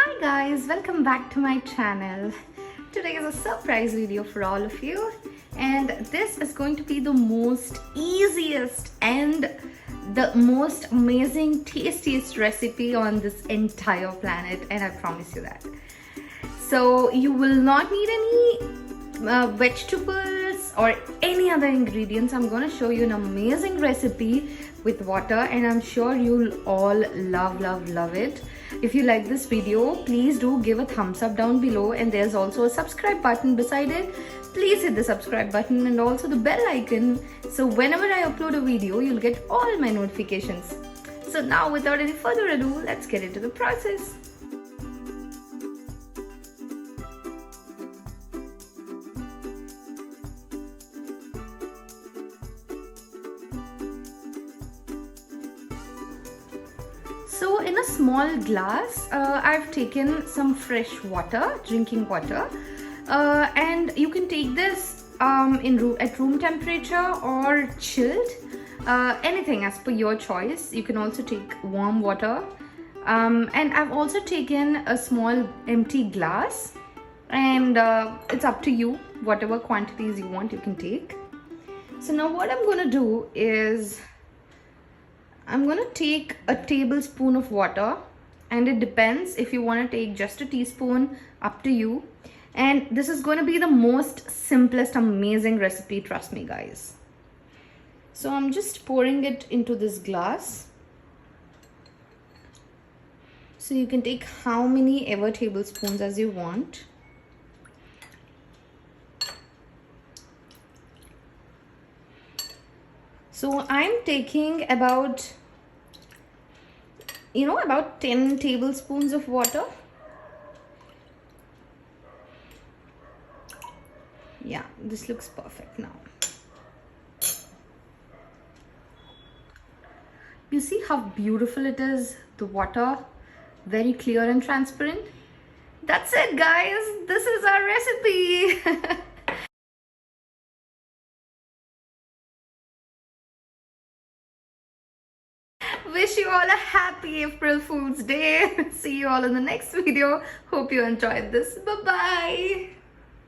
Hi guys, welcome back to my channel. Today is a surprise video for all of you, and this is going to be the most easiest and the most amazing tastiest recipe on this entire planet, and I promise you that. So you will not need any vegetables or any other ingredients. I'm going to show you an amazing recipe with water, and I'm sure you'll all love it. If you like this video, please do give a thumbs up down below, and there's also a subscribe button beside it. Please hit the subscribe button and also the bell icon, so whenever I upload a video, you'll get all my notifications. So now, without any further ado, let's get into the process. So in a small glass, I've taken some fresh water, drinking water, and you can take this at room temperature or chilled, anything as per your choice. You can also take warm water, and I've also taken a small empty glass, and it's up to you, whatever quantities you want you can take. So now what I'm going to do is I'm going to take a tablespoon of water, and it depends if you want to take just a teaspoon, up to you. And this is going to be the most simplest amazing recipe, trust me guys. So I'm just pouring it into this glass. So you can take how many ever tablespoons as you want. So I'm taking about 10 tablespoons of water. Yeah, this looks perfect now. You see how beautiful it is, the water, very clear and transparent. That's it guys, this is our recipe. Wish you all a happy April Fool's Day. See you all in the next video. Hope you enjoyed this. Bye bye.